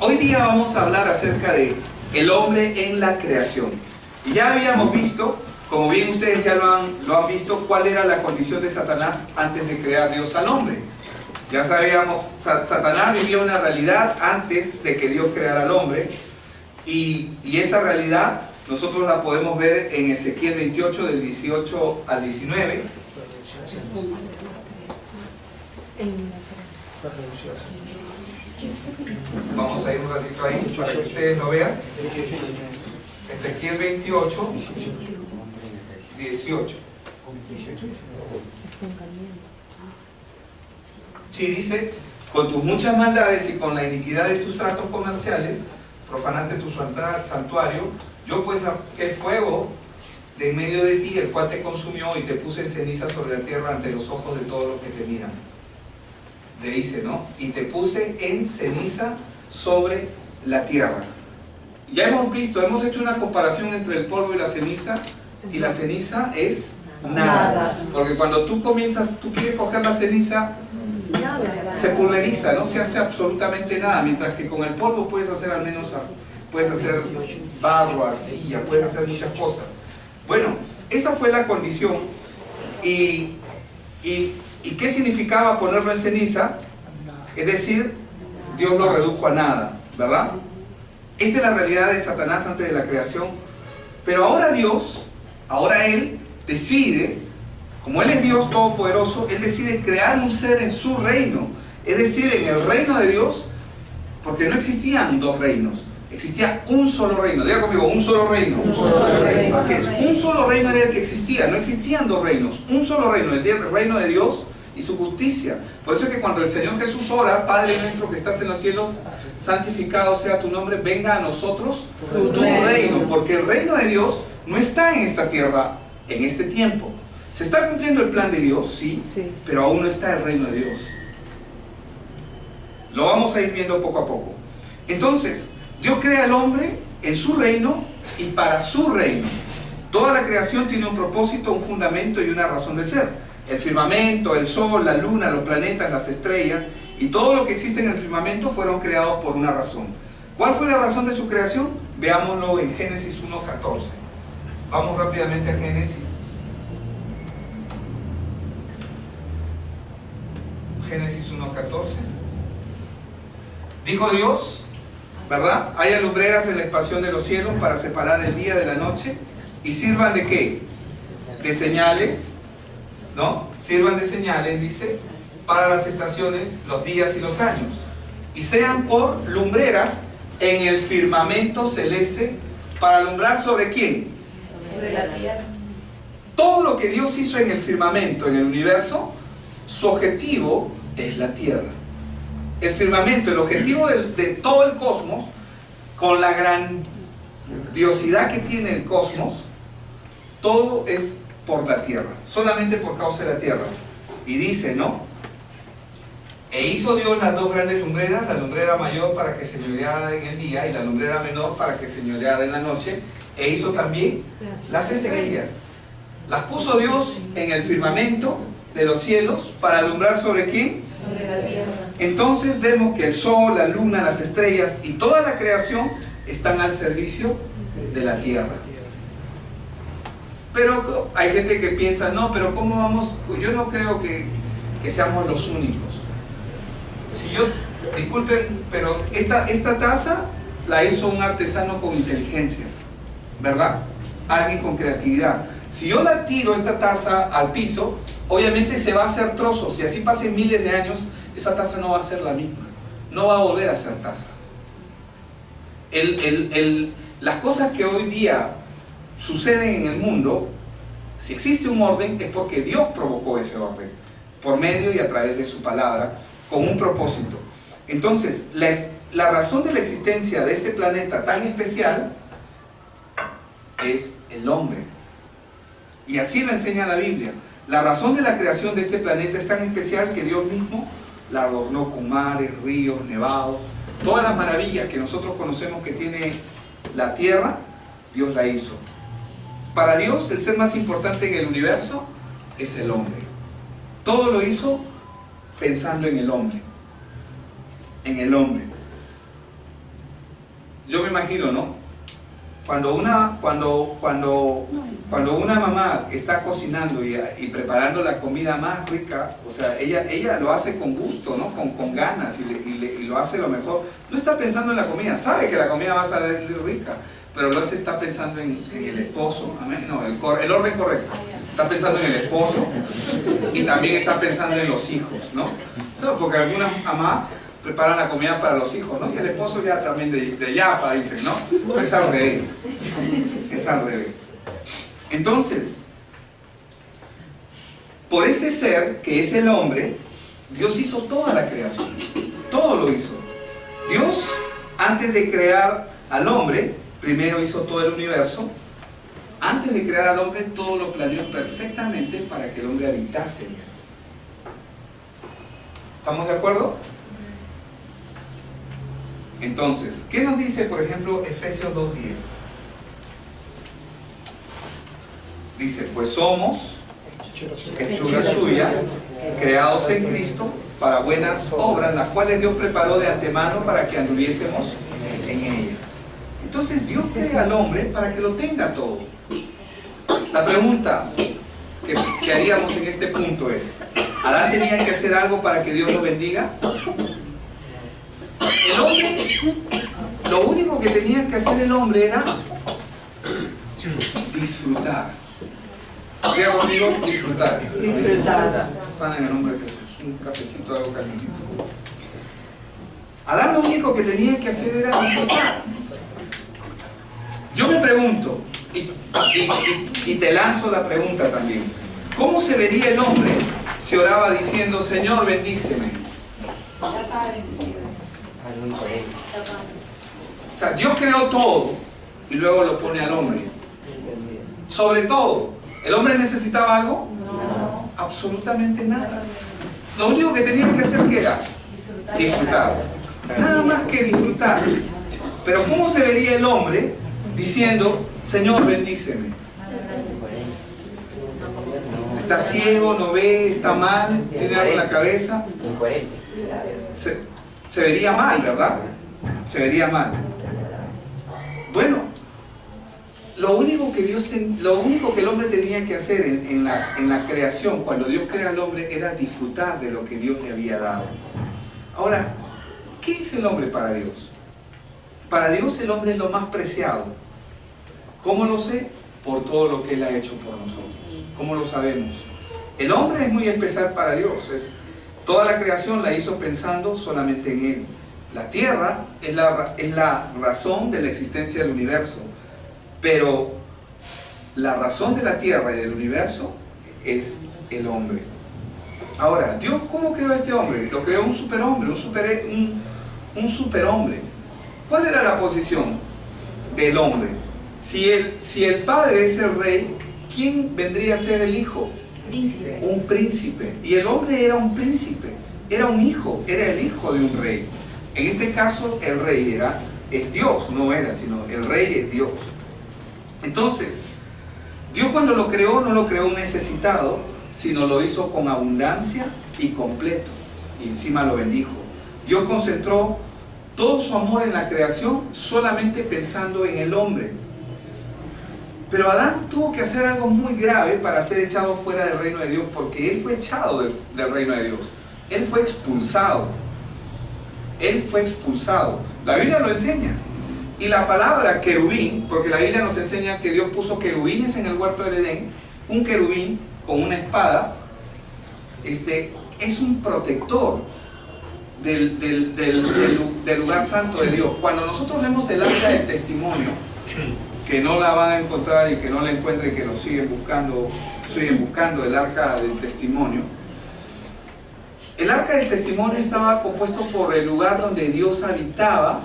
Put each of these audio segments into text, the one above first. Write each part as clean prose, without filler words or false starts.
Hoy día vamos a hablar acerca de el hombre en la creación. Y ya habíamos visto, como bien ustedes ya lo han visto, cuál era la condición de Satanás antes de crear Dios al hombre. Ya sabíamos, Satanás vivía una realidad antes de que Dios creara al hombre, y esa realidad nosotros la podemos ver en Ezequiel 28, del 18 al 19. Vamos a ir un ratito ahí para que ustedes lo vean. Ezequiel 28, 18. Sí, dice: con tus muchas maldades y con la iniquidad de tus tratos comerciales, profanaste tu santuario. Yo pues saqué fuego de en medio de ti, el cual te consumió, y te puse en ceniza sobre la tierra ante los ojos de todos los que te miran. Le dice, ¿no? Y te puse en ceniza sobre la tierra. Ya hemos visto, hemos hecho una comparación entre el polvo y la ceniza es nada. Porque cuando tú quieres coger la ceniza, se pulveriza, no se hace absolutamente nada, mientras que con el polvo puedes hacer al menos, puedes hacer barro, arcilla, puedes hacer muchas cosas. Bueno, esa fue la condición. ¿Y qué significaba ponerlo en ceniza? Es decir, Dios lo redujo a nada, ¿verdad? Esa es la realidad de Satanás antes de la creación. Pero ahora Dios, ahora Él decide, como Él es Dios todopoderoso, Él decide crear un ser en su reino. Es decir, en el reino de Dios, porque no existían dos reinos, existía un solo reino. Diga conmigo, un solo reino. Un solo reino. Así es, un solo reino era el que existía, no existían dos reinos, un solo reino, el reino de Dios y su justicia. Por eso es que cuando el Señor Jesús ora: Padre nuestro que estás en los cielos, santificado sea tu nombre, venga a nosotros tu reino. Porque el reino de Dios no está en esta tierra, en este tiempo. Se está cumpliendo el plan de Dios, sí, pero aún no está el reino de Dios. Lo vamos a ir viendo poco a poco. Entonces, Dios crea al hombre en su reino y para su reino. Toda la creación tiene un propósito, un fundamento y una razón de ser. El firmamento, el sol, la luna, los planetas, las estrellas y todo lo que existe en el firmamento fueron creados por una razón. ¿Cuál fue la razón de su creación? Veámoslo en Génesis 1:14. Vamos rápidamente a Génesis. Génesis 1:14. Dijo Dios, ¿verdad? Haya lumbreras en la expansión de los cielos para separar el día de la noche, y sirvan de ¿qué? De señales, ¿no? Sirvan de señales, dice, para las estaciones, los días y los años, y sean por lumbreras en el firmamento celeste, para alumbrar ¿sobre quién? Sobre la tierra. Todo lo que Dios hizo en el firmamento, en el universo, su objetivo es la tierra. El firmamento, el objetivo de todo el cosmos, con la grandiosidad que tiene el cosmos, todo es por la tierra, solamente por causa de la tierra. Y dice, ¿no? E hizo Dios las dos grandes lumbreras, la lumbrera mayor para que señoreara en el día y la lumbrera menor para que señoreara en la noche. E hizo también las estrellas. Las puso Dios en el firmamento de los cielos para alumbrar ¿sobre quién? Sobre la tierra. Entonces vemos que el sol, la luna, las estrellas y toda la creación están al servicio de la tierra. Pero hay gente que piensa, no, pero ¿cómo vamos? Yo no creo que seamos los únicos. Si yo, disculpen, pero esta taza la hizo un artesano con inteligencia, ¿verdad? Alguien con creatividad. Si yo la tiro esta taza al piso, obviamente se va a hacer trozos, y así pasen miles de años, esa taza no va a ser la misma, no va a volver a ser taza. Las cosas que hoy día suceden en el mundo, si existe un orden, es porque Dios provocó ese orden, por medio y a través de su palabra, con un propósito. Entonces, la razón de la existencia de este planeta tan especial es el hombre. Y así lo enseña la Biblia. La razón de la creación de este planeta es tan especial que Dios mismo la adornó con mares, ríos, nevados, todas las maravillas que nosotros conocemos que tiene la tierra, Dios la hizo. Para Dios, el ser más importante en el universo es el hombre. Todo lo hizo pensando en el hombre. En el hombre. yo me imagino, ¿no? Cuando una mamá está cocinando y preparando la comida más rica, o sea, ella lo hace con gusto, ¿no? Con ganas y lo hace lo mejor. No está pensando en la comida, sabe que la comida va a salir rica, pero lo hace, está pensando en el esposo, ¿amén? No, el orden correcto. Está pensando en el esposo y también está pensando en los hijos, ¿no? No, porque algunas mamás preparan la comida para los hijos, ¿no? Y el esposo ya también de yapa, dicen, ¿no? Es al revés. Es al revés. Entonces, por ese ser que es el hombre, Dios hizo toda la creación. Todo lo hizo. Dios, antes de crear al hombre, primero hizo todo el universo. Antes de crear al hombre, todo lo planeó perfectamente para que el hombre habitase en él. ¿Estamos de acuerdo? Entonces, ¿qué nos dice, por ejemplo, Efesios 2:10? Dice, pues somos hechura suya, creados en Cristo para buenas obras, las cuales Dios preparó de antemano para que anduviésemos en ella. Entonces Dios crea al hombre para que lo tenga todo. La pregunta que haríamos en este punto es, ¿Adán tenía que hacer algo para que Dios lo bendiga? El hombre, lo único que tenía que hacer el hombre era disfrutar. Diga conmigo, disfrutar. Disfrutar. Sana en el nombre de Jesús. Un cafecito de agua calientito. Adán lo único que tenía que hacer era disfrutar. Yo me pregunto, y te lanzo la pregunta también, ¿cómo se vería el hombre si oraba diciendo, Señor, bendíceme? O sea, Dios creó todo y luego lo pone al hombre. Sobre todo, ¿el hombre necesitaba algo? No. Absolutamente nada. Lo único que tenía que hacer, ¿qué era? Disfrutar. Nada más que disfrutar. Pero ¿cómo se vería el hombre diciendo, Señor, bendíceme? Está ciego, no ve, está mal, tiene algo en la cabeza. Se vería mal, ¿verdad? Se vería mal. Bueno, lo único que el hombre tenía que hacer en la creación, cuando Dios crea al hombre, era disfrutar de lo que Dios le había dado. Ahora, ¿qué es el hombre para Dios? Para Dios el hombre es lo más preciado. ¿Cómo lo sé? Por todo lo que Él ha hecho por nosotros. ¿Cómo lo sabemos? El hombre es muy especial para Dios. Toda la creación la hizo pensando solamente en Él. La tierra es la razón de la existencia del universo. Pero la razón de la tierra y del universo es el hombre. Ahora, Dios, ¿cómo creó a este hombre? Lo creó un superhombre, un superhombre. ¿Cuál era la posición del hombre? Si el padre es el rey, ¿quién vendría a ser el hijo? Príncipe. Un príncipe. Y el hombre era un príncipe, era un hijo, era el hijo de un rey. En este caso, el rey es Dios, no era, sino el rey es Dios. Entonces, Dios cuando lo creó, no lo creó un necesitado, sino lo hizo con abundancia y completo. Y encima lo bendijo. Dios concentró todo su amor en la creación solamente pensando en el hombre. Pero Adán tuvo que hacer algo muy grave para ser echado fuera del reino de Dios, porque él fue echado del reino de Dios. Él fue expulsado. Él fue expulsado. La Biblia lo enseña. Y la palabra querubín, porque la Biblia nos enseña que Dios puso querubines en el huerto del Edén, un querubín con una espada, es un protector del lugar santo de Dios. Cuando nosotros vemos el arca del testimonio, que no la van a encontrar y que no la encuentren, que lo siguen buscando el arca del testimonio. El arca del testimonio estaba compuesto por el lugar donde Dios habitaba,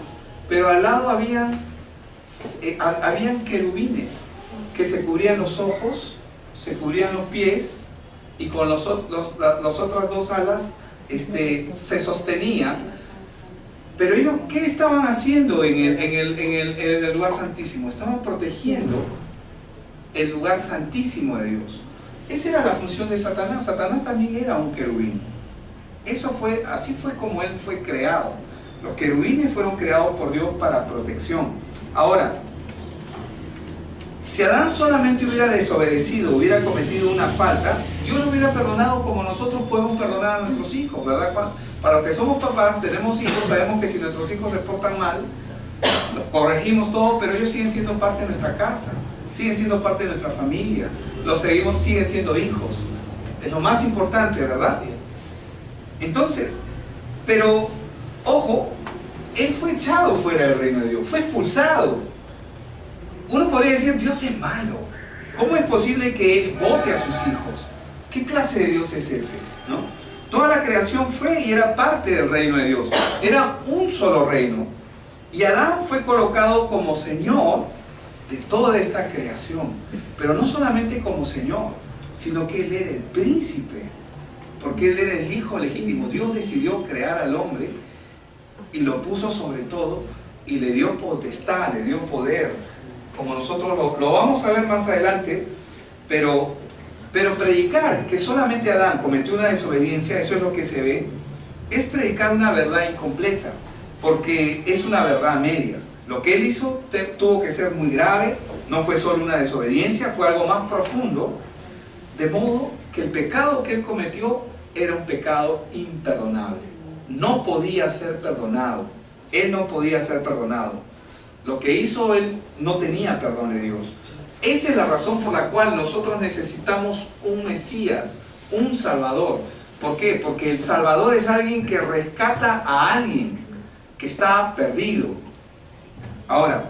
pero al lado habían querubines que se cubrían los ojos, se cubrían los pies y con las otras dos alas se sostenían. Pero ellos, ¿qué estaban haciendo en el lugar santísimo? Estaban protegiendo el lugar santísimo de Dios. Esa era la función de Satanás. Satanás también era un querubín. Así fue como él fue creado. Los querubines fueron creados por Dios para protección. Ahora, si Adán solamente hubiera desobedecido, hubiera cometido una falta, Dios lo hubiera perdonado como nosotros podemos perdonar a nuestros hijos, ¿verdad? Para los que somos papás, tenemos hijos, sabemos que si nuestros hijos se portan mal, los corregimos todo, pero ellos siguen siendo parte de nuestra casa, siguen siendo parte de nuestra familia, los seguimos, siguen siendo hijos. Es lo más importante, ¿verdad? Entonces, pero, ojo, él fue echado fuera del reino de Dios, fue expulsado. Uno podría decir, Dios es malo. ¿Cómo es posible que Él vote a sus hijos? ¿Qué clase de Dios es ese? ¿No? Toda la creación fue y era parte del reino de Dios. Era un solo reino. Y Adán fue colocado como Señor de toda esta creación. Pero no solamente como Señor, sino que Él era el príncipe. Porque Él era el hijo legítimo. Dios decidió crear al hombre y lo puso sobre todo y le dio potestad, le dio poder. Como nosotros lo vamos a ver más adelante, pero predicar que solamente Adán cometió una desobediencia, eso es lo que se ve, es predicar una verdad incompleta, porque es una verdad a medias. Lo que él hizo tuvo que ser muy grave, no fue solo una desobediencia, fue algo más profundo, de modo que el pecado que él cometió era un pecado imperdonable. No podía ser perdonado, él no podía ser perdonado. Lo que hizo él no tenía perdón de Dios. Esa es la razón por la cual nosotros necesitamos un Mesías, un Salvador. ¿Por qué? Porque el Salvador es alguien que rescata a alguien que está perdido. Ahora,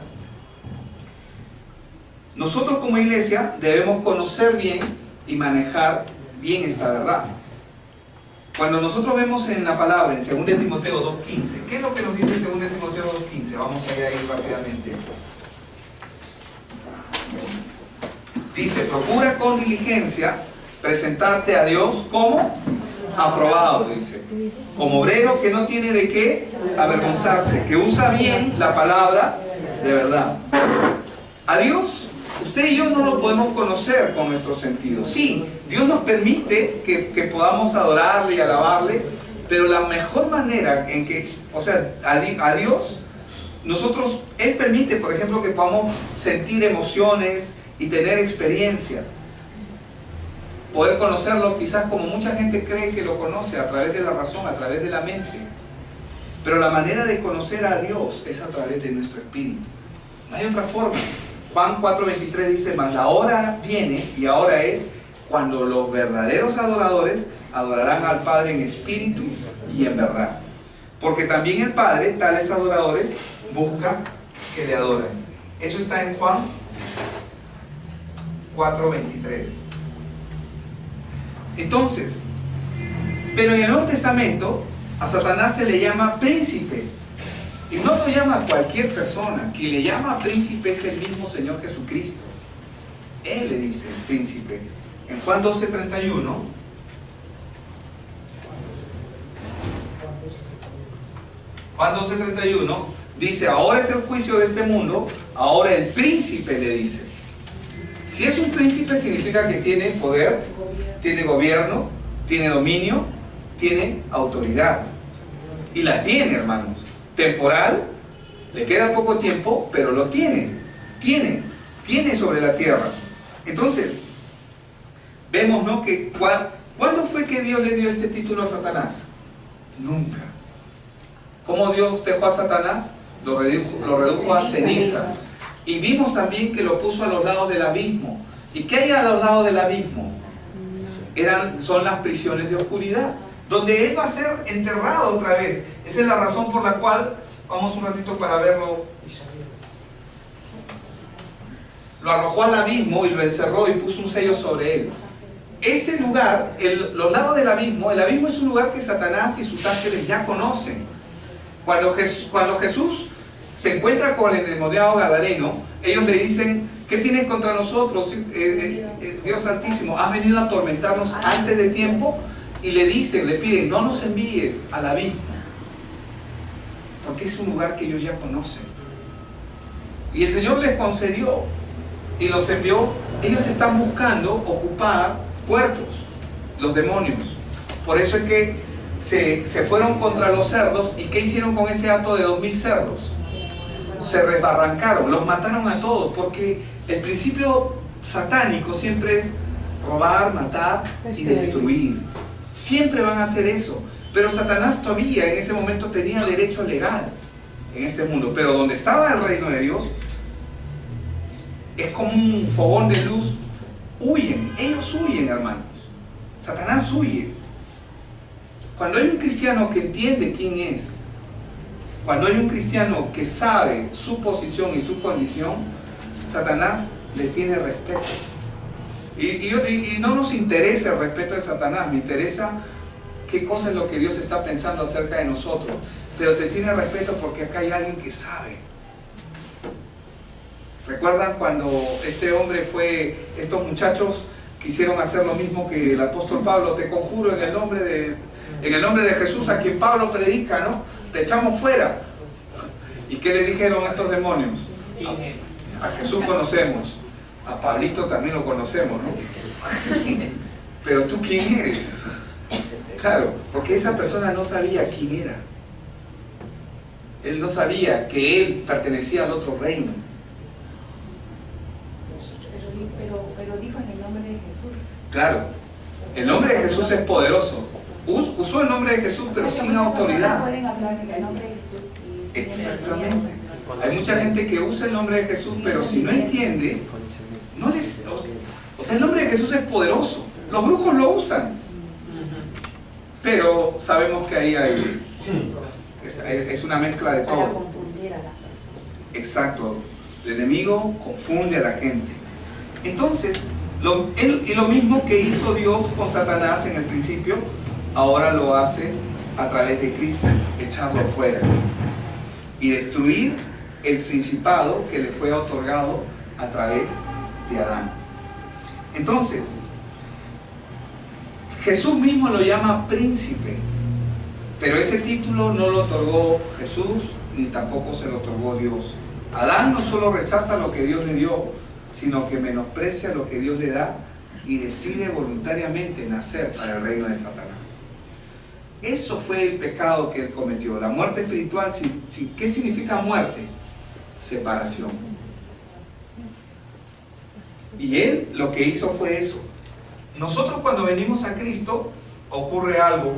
nosotros como iglesia debemos conocer bien y manejar bien esta verdad. Cuando nosotros vemos en la palabra, en 2 Timoteo 2:15, ¿qué es lo que nos dice 2 Timoteo 2:15? Vamos a ir rápidamente. Dice, procura con diligencia presentarte a Dios como aprobado, dice. Como obrero que no tiene de qué avergonzarse, que usa bien la palabra de verdad. A Dios, usted y yo no lo podemos conocer con nuestros sentidos. Sí, Dios nos permite que podamos adorarle y alabarle, pero la mejor manera en que, o sea, a Dios, nosotros, Él permite, por ejemplo, que podamos sentir emociones y tener experiencias. Poder conocerlo quizás como mucha gente cree que lo conoce, a través de la razón, a través de la mente. Pero la manera de conocer a Dios es a través de nuestro espíritu. No hay otra forma. Juan 4:23 dice, mas la hora viene, y ahora es, cuando los verdaderos adoradores adorarán al Padre en espíritu y en verdad. Porque también el Padre, tales adoradores, busca que le adoren. Eso está en Juan 4:23. Entonces, pero en el Nuevo Testamento a Satanás se le llama príncipe. Y no lo llama cualquier persona. Quien le llama príncipe es el mismo Señor Jesucristo. Él le dice príncipe. En Juan 12:31, Juan 12:31 dice, ahora es el juicio de este mundo, ahora el príncipe le dice. Si es un príncipe significa que tiene poder, tiene gobierno, tiene dominio, tiene autoridad. Y la tiene, hermanos. Temporal, le queda poco tiempo, pero lo tiene sobre la tierra. Entonces, vemos, ¿no?, que ¿cuándo fue que Dios le dio este título a Satanás? Nunca. ¿Cómo Dios dejó a Satanás? Lo redujo a ceniza. Y vimos también que lo puso a los lados del abismo. ¿Y qué hay a los lados del abismo? Son las prisiones de oscuridad, donde él va a ser enterrado otra vez. Esa es la razón por la cual, vamos un ratito para verlo, lo arrojó al abismo y lo encerró y puso un sello sobre él. Este lugar, los lados del abismo, el abismo es un lugar que Satanás y sus ángeles ya conocen. Cuando Jesús se encuentra con el endemoniado gadareno, ellos le dicen, ¿qué tienes contra nosotros, Dios Altísimo? ¿Has venido a atormentarnos antes de tiempo? Y le piden, no nos envíes al abismo, porque es un lugar que ellos ya conocen. Y el Señor les concedió y los envió. Ellos están buscando ocupar cuerpos, los demonios. Por eso es que se fueron contra los cerdos. ¿Y qué hicieron con ese hato de 2000 cerdos? Se resbarrancaron, los mataron a todos, porque el principio satánico siempre es robar, matar y destruir. Siempre van a hacer eso. Pero Satanás todavía en ese momento tenía derecho legal en este mundo. Pero donde estaba el reino de Dios, es como un fogón de luz. Huyen, ellos huyen, hermanos. Satanás huye. Cuando hay un cristiano que entiende quién es, cuando hay un cristiano que sabe su posición y su condición, Satanás le tiene respeto. Y no nos interesa el respeto de Satanás, me interesa qué cosa es lo que Dios está pensando acerca de nosotros. Pero te tiene respeto porque acá hay alguien que sabe. ¿Recuerdan cuando estos muchachos quisieron hacer lo mismo que el apóstol Pablo? Te conjuro en el nombre de Jesús, a quien Pablo predica, ¿no? Te echamos fuera. ¿Y qué le dijeron a estos demonios? A Jesús conocemos, a Pablito también lo conocemos, ¿no? Pero tú, ¿quién eres? Claro, porque esa persona no sabía quién era. Él no sabía que él pertenecía al otro reino. Pero dijo en el nombre de Jesús. Claro, el nombre de Jesús es poderoso. Usó el nombre de Jesús, pero sin autoridad. Pueden hablar en el nombre de Jesús. Exactamente. Hay mucha gente que usa el nombre de Jesús, pero si no entiende, o sea, el nombre de Jesús es poderoso. Los brujos lo usan. Pero sabemos que ahí es una mezcla de todo. Para confundir a la persona. Exacto. El enemigo confunde a la gente. Entonces, lo mismo que hizo Dios con Satanás en el principio, ahora lo hace a través de Cristo, echarlo fuera y destruir el principado que le fue otorgado a través de Adán. Entonces, Jesús mismo lo llama príncipe, pero ese título no lo otorgó Jesús ni tampoco se lo otorgó Dios. Adán no solo rechaza lo que Dios le dio, sino que menosprecia lo que Dios le da y decide voluntariamente nacer para el reino de Satanás. Eso fue el pecado que él cometió. La muerte espiritual, ¿qué significa muerte? Separación. Y él lo que hizo fue eso. Nosotros cuando venimos a Cristo, ocurre algo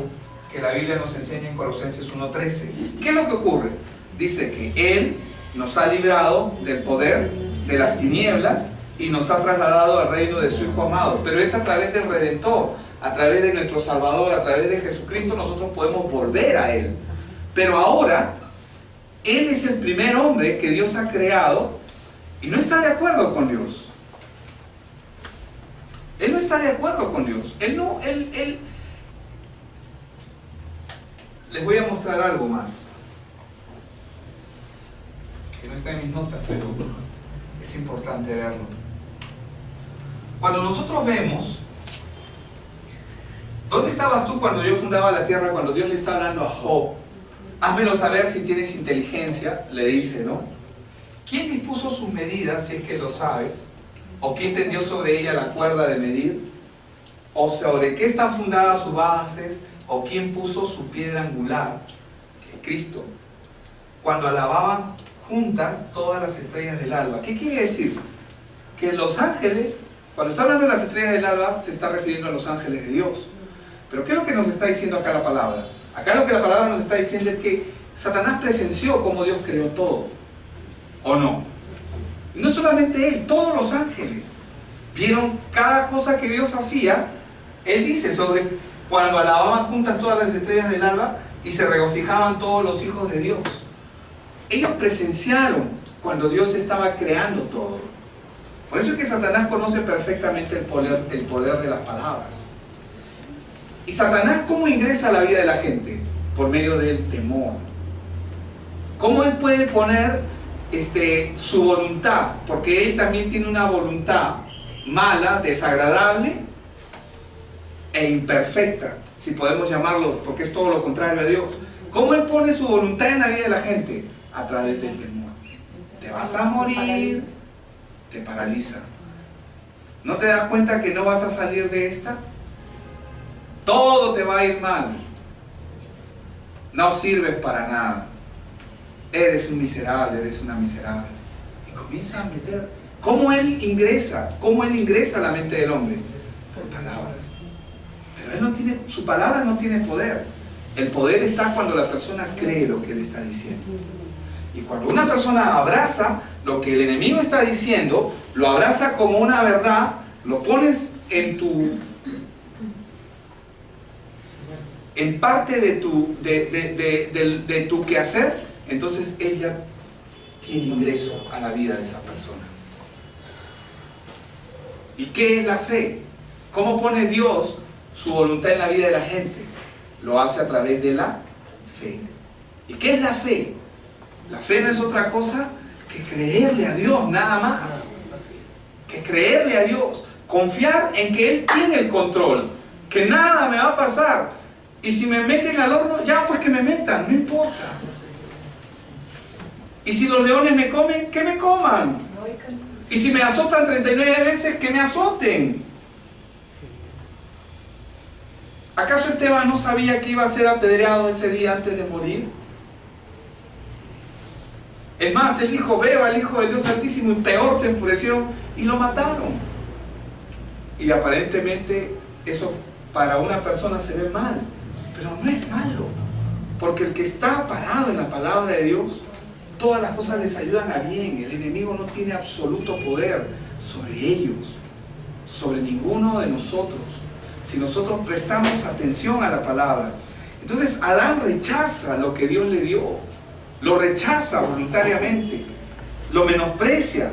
que la Biblia nos enseña en Colosenses 1:13. ¿Qué es lo que ocurre? Dice que Él nos ha librado del poder de las tinieblas y nos ha trasladado al reino de su Hijo amado. Pero es a través del Redentor, a través de nuestro Salvador, a través de Jesucristo, nosotros podemos volver a Él. Pero ahora, Él es el primer hombre que Dios ha creado y no está de acuerdo con Dios. Él no está de acuerdo con Dios. Les voy a mostrar algo más. Que no está en mis notas, pero es importante verlo. Cuando nosotros vemos, ¿dónde estabas tú cuando yo fundaba la tierra? Cuando Dios le está hablando a Job, házmelo saber si tienes inteligencia, le dice, ¿no? ¿Quién dispuso sus medidas, si es que lo sabes? ¿O quién tendió sobre ella la cuerda de medir? ¿O sobre qué están fundadas sus bases? ¿O quién puso su piedra angular? Que es Cristo. Cuando alababan juntas todas las estrellas del alba. ¿Qué quiere decir? Que los ángeles, cuando está hablando de las estrellas del alba, se está refiriendo a los ángeles de Dios. Pero ¿qué es lo que nos está diciendo acá la palabra? Acá lo que la palabra nos está diciendo es que Satanás presenció cómo Dios creó todo. ¿O no? Y no solamente él, todos los ángeles vieron cada cosa que Dios hacía. Él dice sobre cuando alababan juntas todas las estrellas del alba y se regocijaban todos los hijos de Dios. Ellos presenciaron cuando Dios estaba creando todo. Por eso es que Satanás conoce perfectamente el poder de las palabras. ¿Y Satanás cómo ingresa a la vida de la gente? Por medio del temor. ¿Cómo él puede poner su voluntad? Porque él también tiene una voluntad mala, desagradable e imperfecta, si podemos llamarlo, porque es todo lo contrario a Dios. ¿Cómo él pone su voluntad en la vida de la gente? A través del temor. Te vas a morir, te paraliza. ¿No te das cuenta que no vas a salir de esta? Todo te va a ir mal. no sirves para nada, eres un miserable, eres una miserable. Y comienza a meter, ¿cómo él ingresa a la mente del hombre? Por palabras. Pero él no tiene, su palabra no tiene poder. El poder está cuando la persona cree lo que él está diciendo. Y cuando una persona abraza lo que el enemigo está diciendo, lo abraza como una verdad, lo pones en parte de tu quehacer, entonces él ya tiene ingreso a la vida de esa persona. ¿Y qué es la fe? ¿Cómo pone Dios su voluntad en la vida de la gente? Lo hace a través de la fe. ¿Y qué es la fe? La fe no es otra cosa que creerle a Dios, nada más. Que creerle a Dios. Confiar en que Él tiene el control. Que nada me va a pasar. Y si me meten al horno, ya pues que me metan, no importa. Y si los leones me comen, que me coman. Y si me azotan 39 veces, que me azoten. ¿Acaso Esteban no sabía que iba a ser apedreado ese día antes de morir? Es más, él dijo, veo al Hijo de Dios Altísimo, y peor se enfurecieron y lo mataron. Y aparentemente eso para una persona se ve mal, pero no es malo, porque el que está parado en la palabra de Dios, todas las cosas les ayudan a bien. El enemigo no tiene absoluto poder sobre ellos, sobre ninguno de nosotros, si nosotros prestamos atención a la palabra. Entonces Adán rechaza lo que Dios le dio, lo rechaza voluntariamente, lo menosprecia,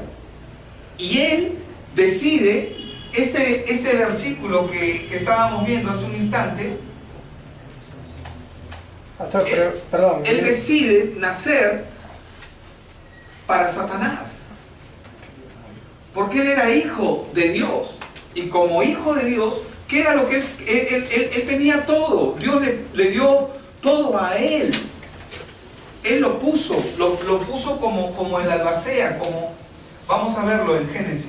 y él decide, este versículo que estábamos viendo hace un instante, él decide nacer para Satanás, porque él era hijo de Dios, y como hijo de Dios, ¿qué era lo que él tenía todo? Dios le dio todo a él. Él lo puso como en la albacea, como vamos a verlo en Génesis.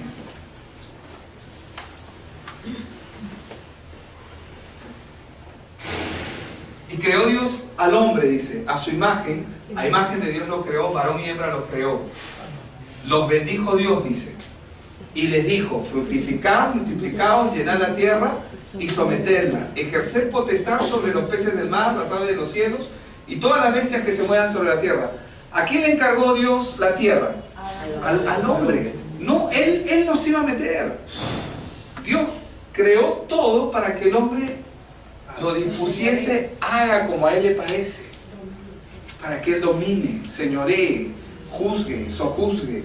Y creó Dios al hombre, dice, a su imagen, a imagen de Dios lo creó, varón y hembra lo creó. Los bendijo Dios, dice, y les dijo, fructificad, multiplicaos, llenad la tierra y someterla, ejercer potestad sobre los peces del mar, las aves de los cielos y todas las bestias que se muevan sobre la tierra. ¿A quién le encargó Dios la tierra? Al hombre. No, él no se iba a meter. Dios creó todo para que el hombre lo dispusiese, haga como a él le parece, para que él domine, señoree, juzgue, sojuzgue.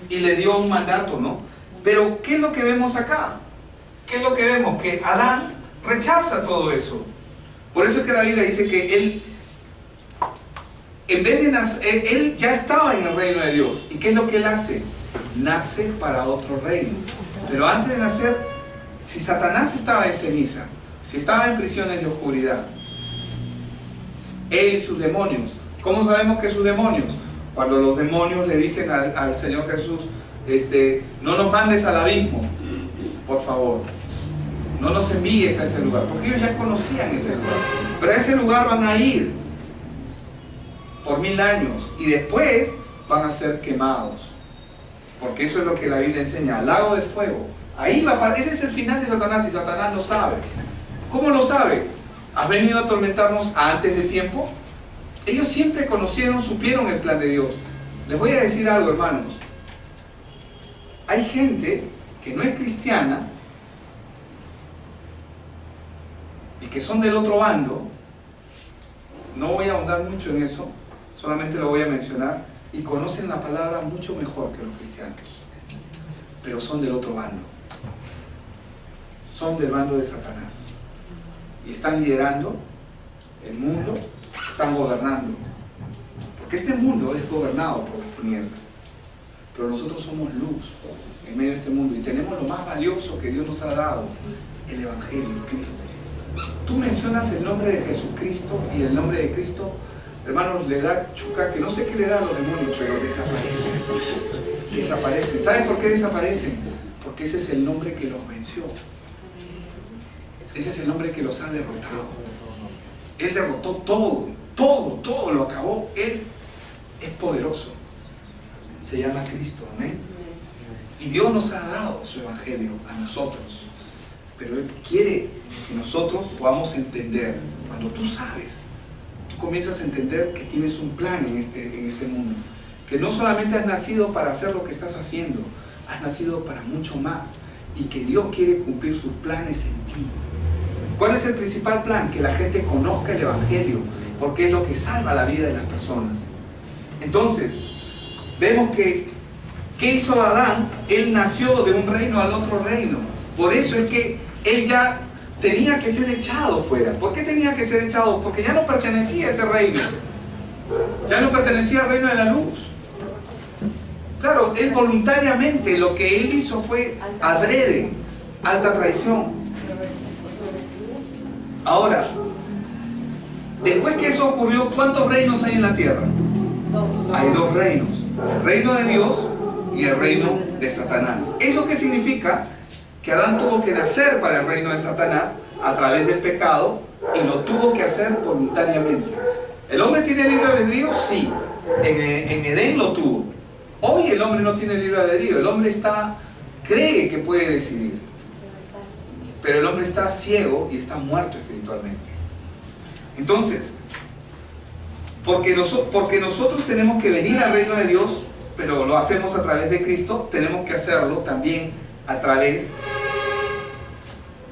Y le dio un mandato, ¿no? Pero ¿qué es lo que vemos acá? ¿Qué es lo que vemos? Que Adán rechaza todo eso. Por eso es que la Biblia dice que él, en vez de nacer, él ya estaba en el reino de Dios. ¿Y qué es lo que él hace? Nace para otro reino. Pero antes de nacer, si Satanás estaba en ceniza, si estaba en prisiones de oscuridad, él y sus demonios, ¿cómo sabemos que sus demonios? Cuando los demonios le dicen al Señor Jesús, no nos mandes al abismo, por favor, no nos envíes a ese lugar, porque ellos ya conocían ese lugar, pero a ese lugar van a ir por 1000 años y después van a ser quemados, porque eso es lo que la Biblia enseña, al lago de fuego. Ahí va, ese es el final de Satanás, y Satanás lo sabe. ¿Cómo lo sabe? ¿Has venido a atormentarnos antes de tiempo? Ellos siempre supieron el plan de Dios. Les voy a decir algo, hermanos. Hay gente que no es cristiana y que son del otro bando. No voy a ahondar mucho en eso, solamente lo voy a mencionar, y conocen la palabra mucho mejor que los cristianos, pero son del otro bando. Son del bando de Satanás y están liderando el mundo, están gobernando, porque este mundo es gobernado por las tinieblas, pero nosotros somos luz en medio de este mundo y tenemos lo más valioso que Dios nos ha dado, el Evangelio, Cristo. Tú mencionas el nombre de Jesucristo y el nombre de Cristo, hermanos, le da chuca, que no sé qué le da a los demonios, pero desaparecen. ¿Saben por qué desaparecen? Porque ese es el nombre que los venció. Ese es el nombre que los ha derrotado. Él derrotó todo lo acabó. Él es poderoso. Se llama Cristo, amén. Y Dios nos ha dado su evangelio a nosotros, pero Él quiere que nosotros podamos entender. Cuando tú sabes, tú comienzas a entender que tienes un plan en este mundo, que no solamente has nacido para hacer lo que estás haciendo, has nacido para mucho más, y que Dios quiere cumplir sus planes en ti. ¿Cuál es el principal plan? Que la gente conozca el evangelio, porque es lo que salva la vida de las personas. Entonces, vemos que ¿qué hizo Adán? Él nació de un reino al otro reino. Por eso es que él ya tenía que ser echado fuera. ¿Por qué tenía que ser echado? Porque ya no pertenecía a ese reino. Ya no pertenecía al reino de la luz. Claro, él voluntariamente, lo que él hizo fue adrede, alta traición. Ahora, después que eso ocurrió, ¿cuántos reinos hay en la tierra? Hay dos reinos. El reino de Dios y el reino de Satanás. ¿Eso qué significa? Que Adán tuvo que nacer para el reino de Satanás a través del pecado, y lo tuvo que hacer voluntariamente. ¿El hombre tiene libre albedrío? Sí. En Edén lo tuvo. Hoy el hombre no tiene libre albedrío. El hombre cree que puede decidir, pero el hombre está ciego y está muerto espiritualmente. Entonces, porque nosotros tenemos que venir al reino de Dios, pero lo hacemos a través de Cristo, tenemos que hacerlo también a través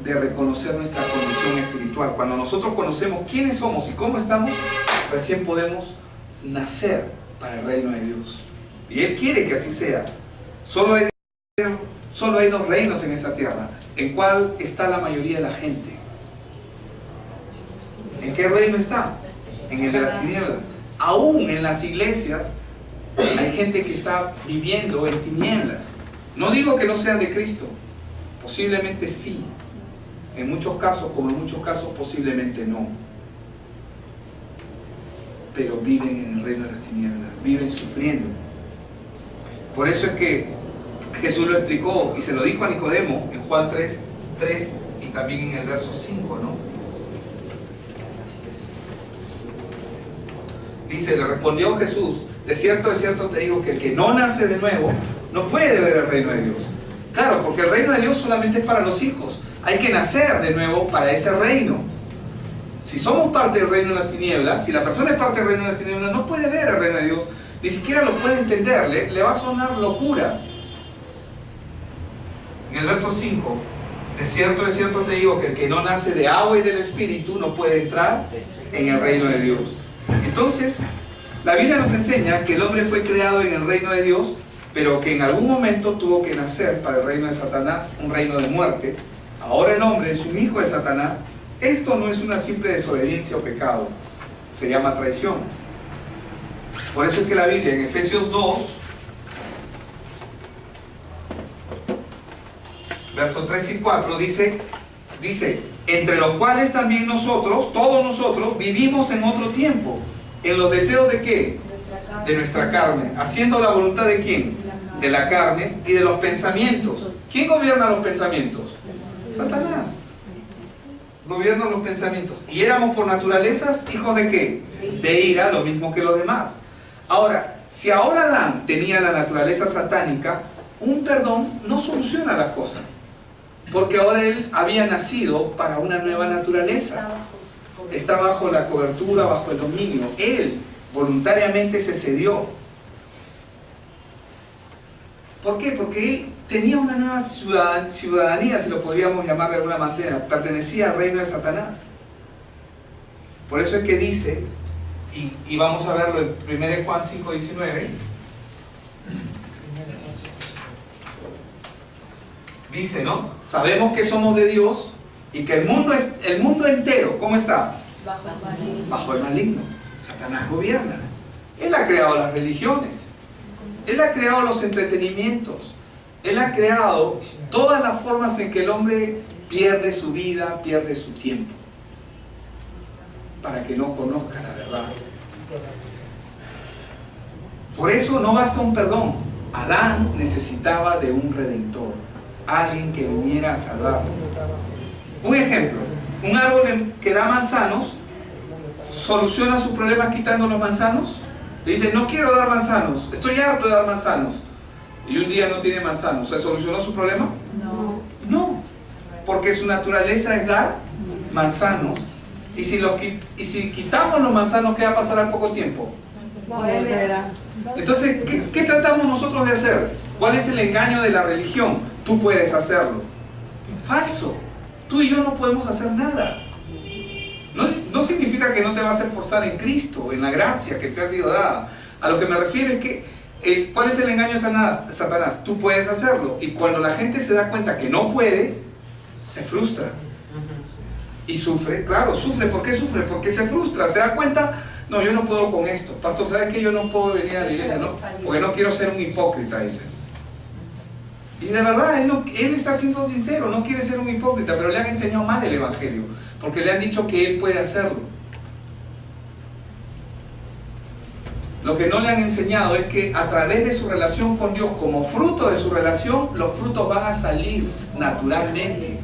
de reconocer nuestra condición espiritual. Cuando nosotros conocemos quiénes somos y cómo estamos, recién podemos nacer para el reino de Dios. Y Él quiere que así sea. Solo hay dos reinos en esta tierra. ¿En cuál está la mayoría de la gente? ¿En qué reino está? En el de las tinieblas. Aún en las iglesias hay gente que está viviendo en tinieblas. No digo que no sea de Cristo, posiblemente sí. En muchos casos, como en muchos casos, posiblemente no. Pero viven en el reino de las tinieblas, viven sufriendo. Por eso es que Jesús lo explicó y se lo dijo a Nicodemo en Juan 3 y también en el verso 5, ¿no? Dice, le respondió Jesús: de cierto te digo que el que no nace de nuevo no puede ver el reino de Dios. Claro, porque el reino de Dios solamente es para los hijos. Hay que nacer de nuevo para ese reino. Si somos parte del reino de las tinieblas, si la persona es parte del reino de las tinieblas, no puede ver el reino de Dios, ni siquiera lo puede entender, le va a sonar locura. En el verso 5, de cierto te digo que el que no nace de agua y del Espíritu no puede entrar en el reino de Dios. Entonces, la Biblia nos enseña que el hombre fue creado en el reino de Dios, pero que en algún momento tuvo que nacer para el reino de Satanás, un reino de muerte. Ahora el hombre es un hijo de Satanás. Esto no es una simple desobediencia o pecado, se llama traición. Por eso es que la Biblia en Efesios 2, versos 3 y 4 dice, entre los cuales también nosotros, todos nosotros, vivimos en otro tiempo, en los deseos ¿de qué? De nuestra carne, haciendo la voluntad ¿de quién? De la carne y de los pensamientos. ¿Quién gobierna los pensamientos? Satanás. Gobierna los pensamientos. Y éramos por naturalezas hijos ¿de qué? De ira, lo mismo que los demás. Ahora, si ahora Adán tenía la naturaleza satánica, un perdón no soluciona las cosas, porque ahora él había nacido para una nueva naturaleza. Está bajo la cobertura, bajo el dominio. Él voluntariamente se cedió. ¿Por qué? Porque él tenía una nueva ciudadanía, si lo podríamos llamar de alguna manera. Pertenecía al reino de Satanás. Por eso es que dice, y vamos a verlo en 1 Juan 5:19. Dice, ¿no? Sabemos que somos de Dios y que el mundo entero, ¿cómo está? Bajo el maligno. Satanás gobierna. Él ha creado las religiones. Él ha creado los entretenimientos. Él ha creado todas las formas en que el hombre pierde su vida, pierde su tiempo, para que no conozca la verdad. Por eso no basta un perdón. Adán necesitaba de un redentor, alguien que viniera a salvarlo. Un ejemplo, un árbol que da manzanos soluciona sus problemas quitando los manzanos. Le dice, no quiero dar manzanos, estoy harto de dar manzanos. Y un día no tiene manzanos. ¿Se solucionó su problema? No. No, porque su naturaleza es dar manzanos. Y si quitamos los manzanos, ¿qué va a pasar al poco tiempo? Entonces, ¿qué tratamos nosotros de hacer? ¿Cuál es el engaño de la religión? Tú puedes hacerlo. Falso. Tú y yo no podemos hacer nada. No significa que no te vas a esforzar en Cristo, en la gracia que te ha sido dada. A lo que me refiero es que, ¿cuál es el engaño de Satanás? Tú puedes hacerlo. Y cuando la gente se da cuenta que no puede, se frustra. Y sufre, claro, sufre. ¿Por qué sufre? Porque se frustra. Se da cuenta, no, yo no puedo con esto. Pastor, ¿sabes que yo no puedo venir a la iglesia? ¿No? Porque no quiero ser un hipócrita, dice. Y de verdad, él está siendo sincero, no quiere ser un hipócrita, pero le han enseñado mal el evangelio, porque le han dicho que él puede hacerlo. Lo que no le han enseñado es que a través de su relación con Dios, como fruto de su relación, los frutos van a salir naturalmente.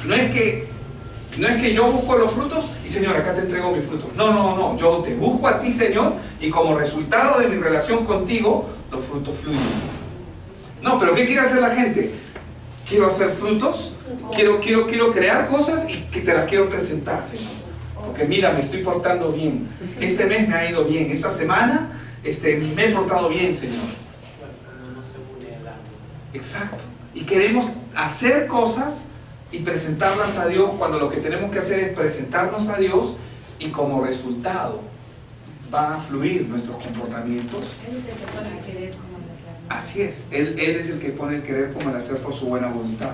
No es que yo busco los frutos y Señor, acá te entrego mis frutos. No, yo te busco a ti, Señor, y como resultado de mi relación contigo, los frutos fluyen. No, pero ¿qué quiere hacer la gente? Quiero hacer frutos, quiero crear cosas y que te las quiero presentar, Señor. Porque mira, me estoy portando bien. Este mes me ha ido bien. Esta semana me he portado bien, Señor. Exacto. Y queremos hacer cosas y presentarlas a Dios cuando lo que tenemos que hacer es presentarnos a Dios y como resultado van a fluir nuestros comportamientos. Él es el que pone a querer como el hacer. Así es, él es el que pone el querer como el hacer por su buena voluntad.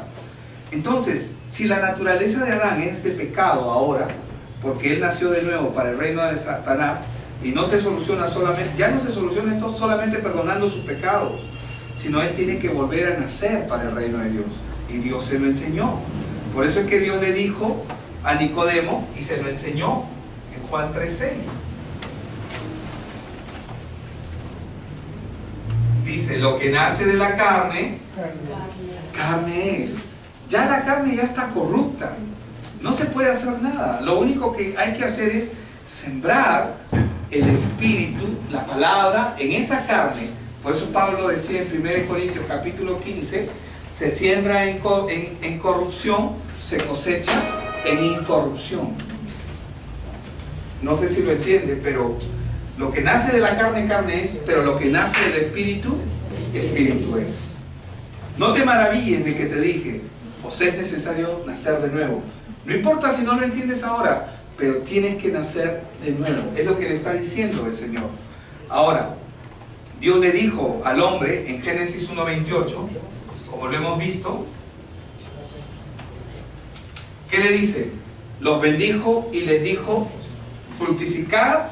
Entonces, si la naturaleza de Adán es de pecado ahora, porque él nació de nuevo para el reino de Satanás, y no se soluciona solamente, ya no se soluciona esto solamente perdonando sus pecados, sino él tiene que volver a nacer para el reino de Dios. Y Dios se lo enseñó. Por eso es que Dios le dijo a Nicodemo y se lo enseñó en Juan 3:6. Dice, lo que nace de la carne, carne es. Ya la carne ya está corrupta. No se puede hacer nada. Lo único que hay que hacer es sembrar el espíritu, la palabra, en esa carne. Por eso Pablo decía en 1 Corintios capítulo 15, se siembra en corrupción, se cosecha en incorrupción. No sé si lo entiende, pero lo que nace de la carne, carne es, pero lo que nace del espíritu, espíritu es. No te maravilles de que te dije, os es necesario nacer de nuevo. No importa si no lo entiendes ahora, pero tienes que nacer de nuevo. Es lo que le está diciendo el Señor. Ahora, Dios le dijo al hombre en Génesis 1:28, como lo hemos visto, ¿qué le dice? Los bendijo y les dijo, fructificad,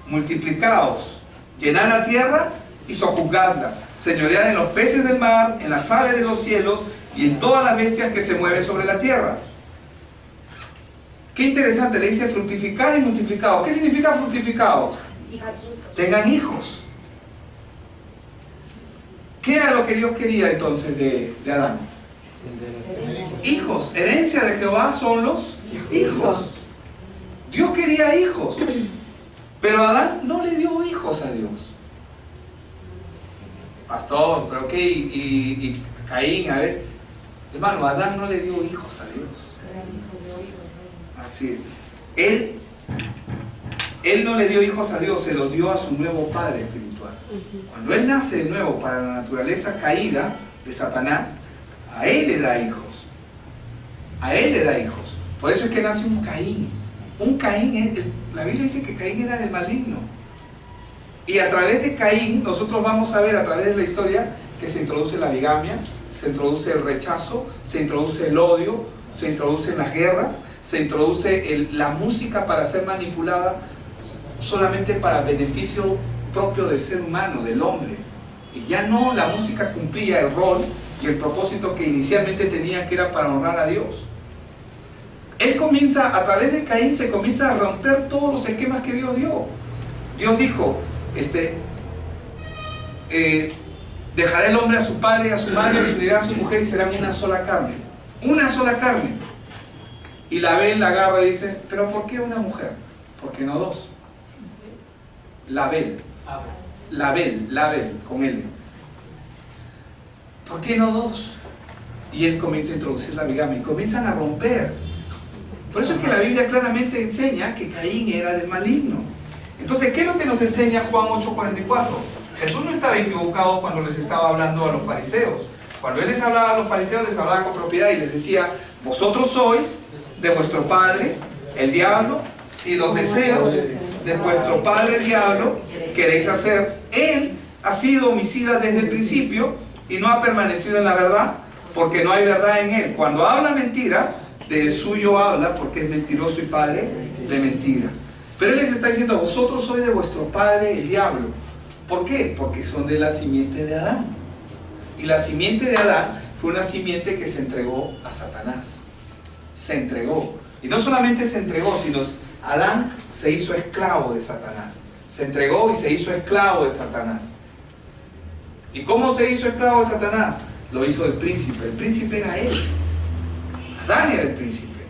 multiplicaos, llenad la tierra y sojuzgadla, señoread en los peces del mar, en las aves de los cielos y en todas las bestias que se mueven sobre la tierra. Qué interesante, le dice fructificad y multiplicaos. ¿Qué significa fructificados? Tengan hijos. ¿Qué era lo que Dios quería entonces de Adán? Hijos. Herencia de Jehová son los hijos. Dios quería hijos. Pero Adán no le dio hijos a Dios. Pastor, ¿pero qué? Y Caín, a ver. Hermano, Adán no le dio hijos a Dios. Así es. Él no le dio hijos a Dios, se los dio a su nuevo padre espiritual. Cuando él nace de nuevo para la naturaleza caída de Satanás, a él le da hijos. A él le da hijos. Por eso es que nace un Caín. Un Caín, la Biblia dice que Caín era el maligno. Y a través de Caín, nosotros vamos a ver a través de la historia que se introduce la bigamia, se introduce el rechazo, se introduce el odio, se introducen las guerras, se introduce la música para ser manipulada solamente para beneficio propio del ser humano, del hombre. Y ya no la música cumplía el rol y el propósito que inicialmente tenía, que era para honrar a Dios. Él comienza, a través de Caín se comienza a romper todos los esquemas que Dios dio. Dios dijo, dejará el hombre a su padre y a su madre, se unirá a su mujer y serán una sola carne. Una sola carne. Y la ve, la agarra y dice, ¿pero por qué una mujer? ¿Por qué no dos? Label, con L. ¿Por qué no dos? Y él comienza a introducir la bigamia y comienzan a romper. Por eso es que la Biblia claramente enseña que Caín era del maligno. Entonces, ¿qué es lo que nos enseña Juan 8:44? Jesús no estaba equivocado cuando les estaba hablando a los fariseos. Cuando él les hablaba a los fariseos, les hablaba con propiedad y les decía: vosotros sois de vuestro padre el diablo, y los deseos de vuestro padre el diablo queréis hacer. Él ha sido homicida desde el principio y no ha permanecido en la verdad, porque no hay verdad en él. Cuando habla mentira, del suyo habla, porque es mentiroso y padre de mentira. Pero él les está diciendo: vosotros sois de vuestro padre el diablo. ¿Por qué? Porque son de la simiente de Adán. Y la simiente de Adán fue una simiente que se entregó a Satanás. Se entregó. Y no solamente se entregó, sino Adán se hizo esclavo de Satanás. Se entregó y se hizo esclavo de Satanás. ¿Y cómo se hizo esclavo de Satanás? Lo hizo el príncipe. El príncipe era él. Adán era el príncipe.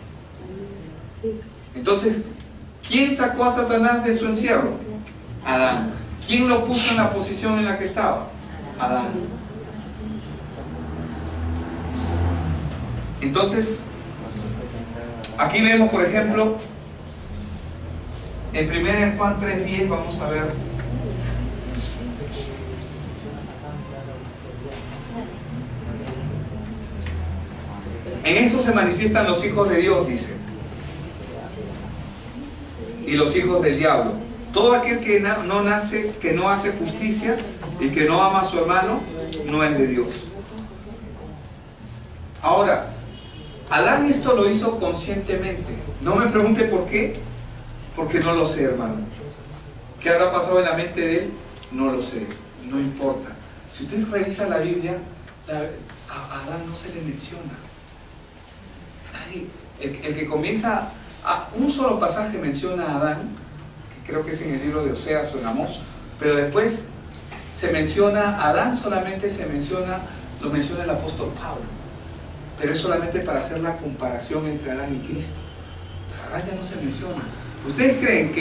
Entonces, ¿quién sacó a Satanás de su encierro? Adán. ¿Quién lo puso en la posición en la que estaba? Adán. Entonces, aquí vemos, por ejemplo, en 1 Juan 3:10, vamos a ver. En esto se manifiestan los hijos de Dios, dice, y los hijos del diablo. Todo aquel que no hace justicia y que no ama a su hermano, no es de Dios. Ahora, Adán esto lo hizo conscientemente. No me pregunte por qué, porque no lo sé, hermano. ¿Qué habrá pasado en la mente de él? No lo sé, no importa. Si usted revisa la Biblia, a Adán no se le menciona. Nadie, el que comienza, un solo pasaje menciona a Adán, que creo que es en el libro de Oseas o en Amós, pero después se menciona a Adán, solamente lo menciona el apóstol Pablo, pero es solamente para hacer la comparación entre Adán y Cristo. Pero Adán ya no se menciona. ¿Ustedes creen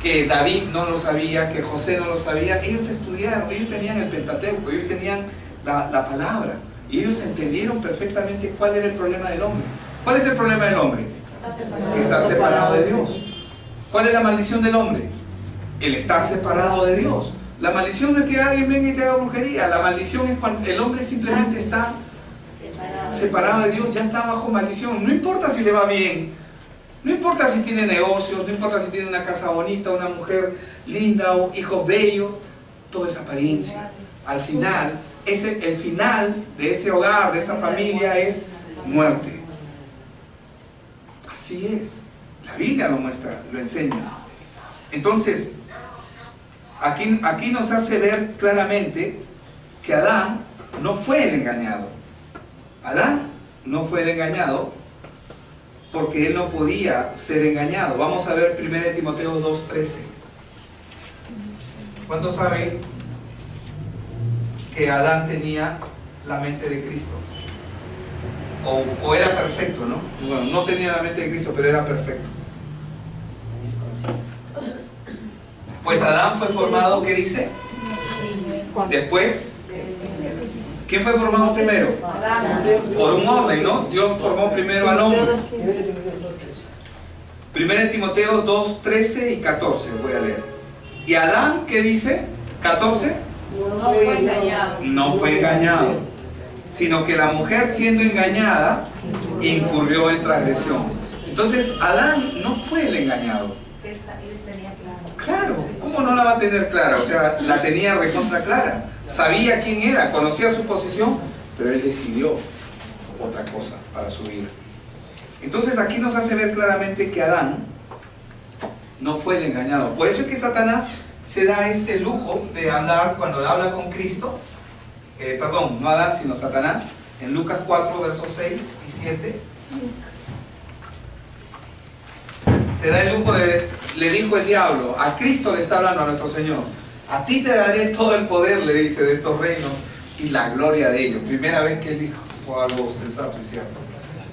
que David no lo sabía, que José no lo sabía? Ellos estudiaron, ellos tenían el Pentateuco, ellos tenían la palabra, y ellos entendieron perfectamente cuál era el problema del hombre. ¿Cuál es el problema del hombre? Que está separado de Dios. ¿Cuál es la maldición del hombre? El estar separado de Dios. La maldición no es que alguien venga y te haga brujería. La maldición es cuando el hombre simplemente está separado de Dios, ya está bajo maldición. No importa si le va bien, no importa si tiene negocios, no importa si tiene una casa bonita, una mujer linda o hijos bellos, todo es apariencia. Al final, el final de ese hogar, de esa familia, es muerte. Así es. La Biblia lo muestra, lo enseña. Entonces, aquí nos hace ver claramente que Adán no fue el engañado. Adán no fue el engañado porque él no podía ser engañado. Vamos a ver 1 Timoteo 2:13. ¿Cuántos saben que Adán tenía la mente de Cristo? O era perfecto, ¿no? Bueno, no tenía la mente de Cristo, pero era perfecto. Pues Adán fue formado, ¿qué dice? Después, ¿quién fue formado primero? Por un orden, ¿no? Dios formó primero al hombre. 1 Timoteo 2:13 y 14, voy a leer. ¿Y Adán qué dice? 14. No fue engañado. No fue engañado, sino que la mujer, siendo engañada, incurrió en transgresión. Entonces Adán no fue el engañado. Él tenía claro. Claro, ¿cómo no la va a tener clara? O sea, la tenía recontra clara. Sabía quién era, conocía su posición, pero él decidió otra cosa para su vida. Entonces aquí nos hace ver claramente que Adán no fue el engañado. Por eso es que Satanás se da ese lujo de hablar cuando habla con Cristo, perdón, no Adán sino Satanás, en Lucas 4 versos 6 y 7. Se da el lujo le dijo el diablo, a Cristo le está hablando a nuestro Señor: a ti te daré todo el poder, le dice, de estos reinos y la gloria de ellos. Primera vez que él dijo algo sensato y cierto.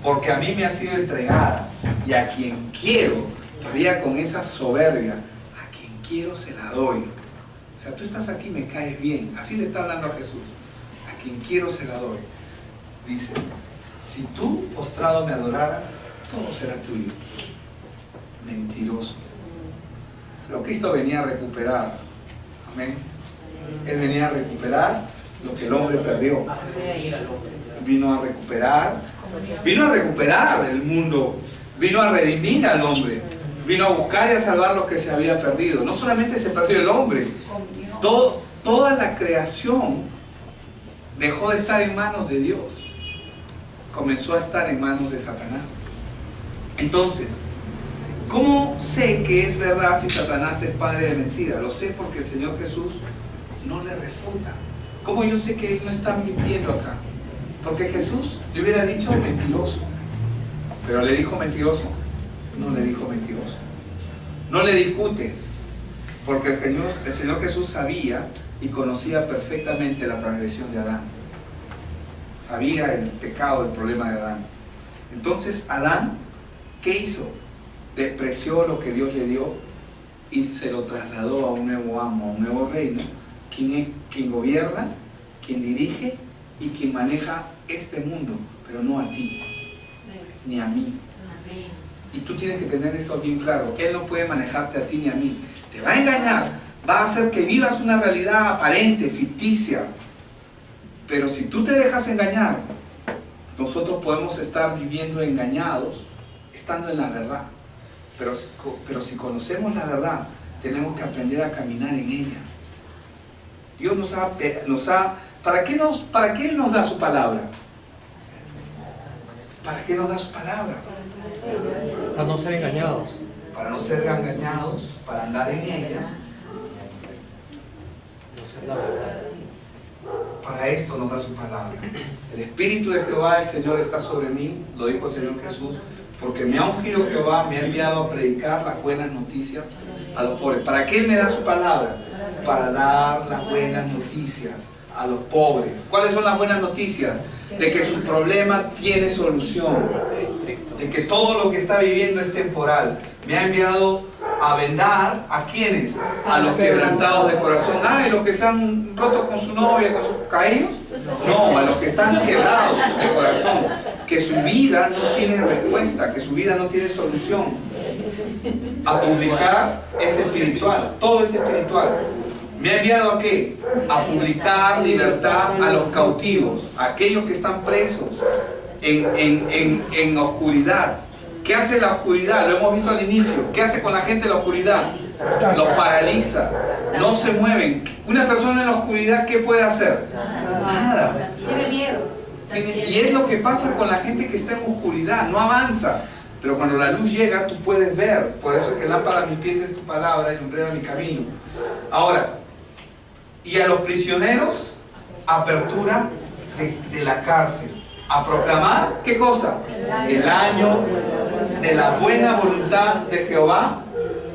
Porque a mí me ha sido entregada, y a quien quiero todavía con esa soberbia, a quien quiero se la doy. O sea, tú estás aquí, me caes bien. Así le está hablando a Jesús. A quien quiero se la doy. Dice, si tú postrado me adoraras, todo será tuyo. Mentiroso. Pero Cristo venía a recuperar. Amén. Él venía a recuperar lo que el hombre perdió. Vino a recuperar el mundo. Vino a redimir al hombre. Vino a buscar y a salvar lo que se había perdido. No solamente se perdió el hombre. Toda la creación dejó de estar en manos de Dios. Comenzó a estar en manos de Satanás. Entonces, ¿cómo sé que es verdad si Satanás es padre de mentira? Lo sé porque el Señor Jesús no le refuta. ¿Cómo yo sé que Él no está mintiendo acá? Porque Jesús le hubiera dicho mentiroso. Pero le dijo mentiroso. No le dijo mentiroso. No le discute. Porque el Señor Jesús sabía y conocía perfectamente la transgresión de Adán. Sabía el pecado, el problema de Adán. Entonces Adán, ¿qué hizo? Despreció lo que Dios le dio y se lo trasladó a un nuevo amo, a un nuevo reino, quien gobierna, quien dirige y quien maneja este mundo, pero no a ti, ni a mí. Y tú tienes que tener eso bien claro. Él no puede manejarte a ti ni a mí. Te va a engañar, va a hacer que vivas una realidad aparente, ficticia. Pero si tú te dejas engañar, nosotros podemos estar viviendo engañados, estando en la verdad. Pero si conocemos la verdad, tenemos que aprender a caminar en ella. Dios nos ha ¿para qué Él nos da su palabra? ¿Para qué nos da su palabra? Para no ser engañados. Para no ser engañados, para andar en ella. No ser la verdad. Para esto nos da su palabra. El Espíritu de Jehová, el Señor, está sobre mí, lo dijo el Señor Jesús, porque me ha ungido Jehová, me ha enviado a predicar las buenas noticias a los pobres. ¿Para qué Él me da su palabra? Para dar las buenas noticias a los pobres. ¿Cuáles son las buenas noticias? De que su problema tiene solución, de que todo lo que está viviendo es temporal. Me ha enviado a vendar, ¿a quiénes? A los quebrantados de corazón. ¿Y los que se han roto con su novia, con sus caídos? No, a los que están quebrados de corazón, que su vida no tiene respuesta, que su vida no tiene solución. A publicar es espiritual, todo es espiritual. ¿Me ha enviado a qué? A publicar libertad a los cautivos, a aquellos que están presos en oscuridad. ¿Qué hace la oscuridad? Lo hemos visto al inicio. ¿Qué hace con la gente la oscuridad? Los paraliza, no se mueven. Una persona en la oscuridad, ¿qué puede hacer? Nada. Tiene miedo. Y es lo que pasa con la gente que está en oscuridad, no avanza. Pero cuando la luz llega, tú puedes ver. Por eso es que lámpara a mis pies es tu palabra y lumbrera mi camino. Ahora, y a los prisioneros, apertura de la cárcel. A proclamar, ¿qué cosa? El año de la buena voluntad de Jehová.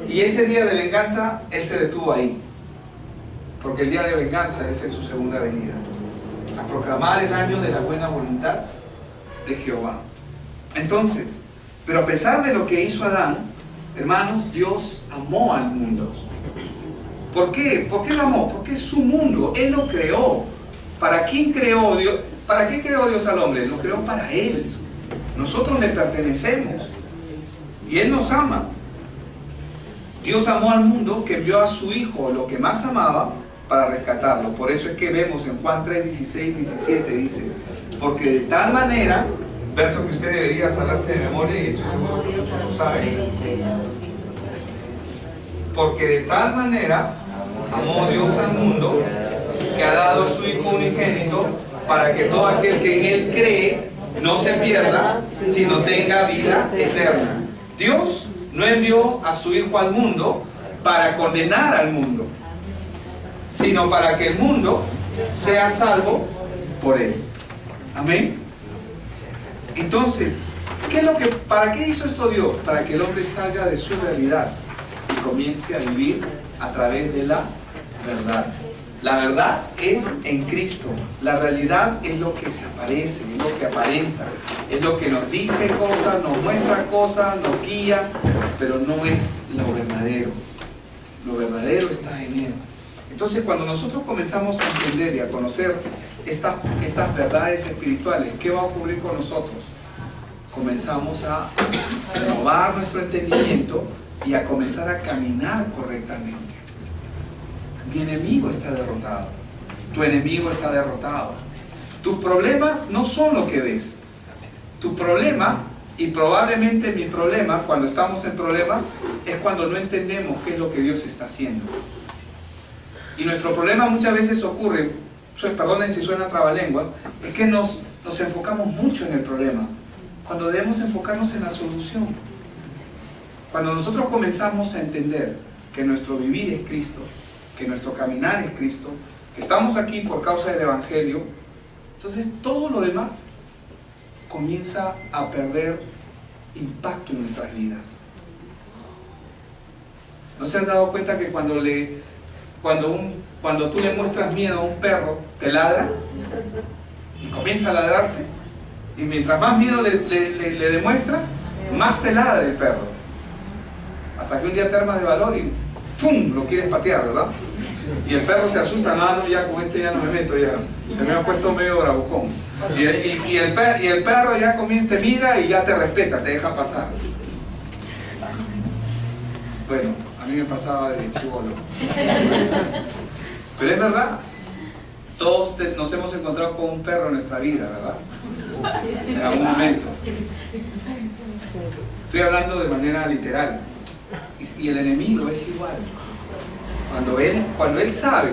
Y ese día de venganza, Él se detuvo ahí. Porque el día de venganza es en su segunda venida. A proclamar el año de la buena voluntad de Jehová. Entonces, pero a pesar de lo que hizo Adán, hermanos, Dios amó al mundo. ¿Por qué? ¿Por qué lo amó? Porque es su mundo. Él lo creó. ¿Para quién creó Dios? ¿Para qué creó Dios al hombre? Lo creó para Él. Nosotros le pertenecemos. Y Él nos ama. Dios amó al mundo, que envió a su Hijo, lo que más amaba, para rescatarlo. Por eso es que vemos en Juan 3, 16, 17, dice, porque de tal manera, verso que usted debería saberse de memoria, y estoy seguro que usted lo sabe. Porque de tal manera amó Dios al mundo, que ha dado a su Hijo unigénito, para que todo aquel que en Él cree no se pierda, sino tenga vida eterna. Dios no envió a su Hijo al mundo para condenar al mundo, sino para que el mundo sea salvo por Él. Amén. Entonces, ¿para qué hizo esto Dios? Para que el hombre salga de su realidad y comience a vivir a través de la verdad. La verdad es en Cristo. La realidad es lo que se aparece, es lo que aparenta, es lo que nos dice cosas, nos muestra cosas, nos guía, pero no es lo verdadero. Lo verdadero está en Él. Entonces, cuando nosotros comenzamos a entender y a conocer estas verdades espirituales, ¿qué va a ocurrir con nosotros? Comenzamos a renovar nuestro entendimiento y a comenzar a caminar correctamente. Mi enemigo está derrotado. Tu enemigo está derrotado. Tus problemas no son lo que ves. Tu problema, y probablemente mi problema, cuando estamos en problemas, es cuando no entendemos qué es lo que Dios está haciendo. Y nuestro problema muchas veces ocurre, perdonen si suena trabalenguas, es que nos enfocamos mucho en el problema, cuando debemos enfocarnos en la solución. Cuando nosotros comenzamos a entender que nuestro vivir es Cristo, que nuestro caminar es Cristo, que estamos aquí por causa del Evangelio, entonces todo lo demás comienza a perder impacto en nuestras vidas. ¿No se has dado cuenta que cuando tú le muestras miedo a un perro, te ladra y comienza a ladrarte? Y mientras más miedo le demuestras, más te ladra el perro. Hasta que un día te armas de valor y ¡pum! Lo quieres patear, ¿verdad? Y el perro se asusta, no, ya con este ya no me meto, ya se me ha puesto medio bravucón. Y el perro ya te mira y ya te respeta, te deja pasar. Bueno, a mí me pasaba de chibolo. Pero es verdad, todos nos hemos encontrado con un perro en nuestra vida, ¿verdad? En algún momento. Estoy hablando de manera literal. Y el enemigo es igual. Cuando él sabe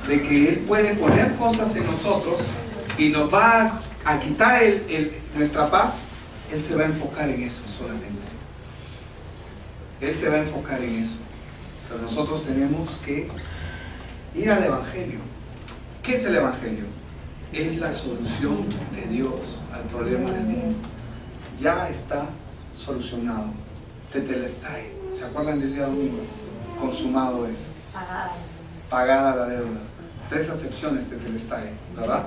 de que él puede poner cosas en nosotros y nos va a quitar nuestra paz, él se va a enfocar en eso solamente. Él se va a enfocar en eso. Pero nosotros tenemos que ir al Evangelio. ¿Qué es el Evangelio? Es la solución de Dios al problema del mundo. Ya está solucionado. Tetelestai. ¿Se acuerdan del día domingo? Consumado es. Pagada la deuda. 3 acepciones tetelestai, ¿verdad?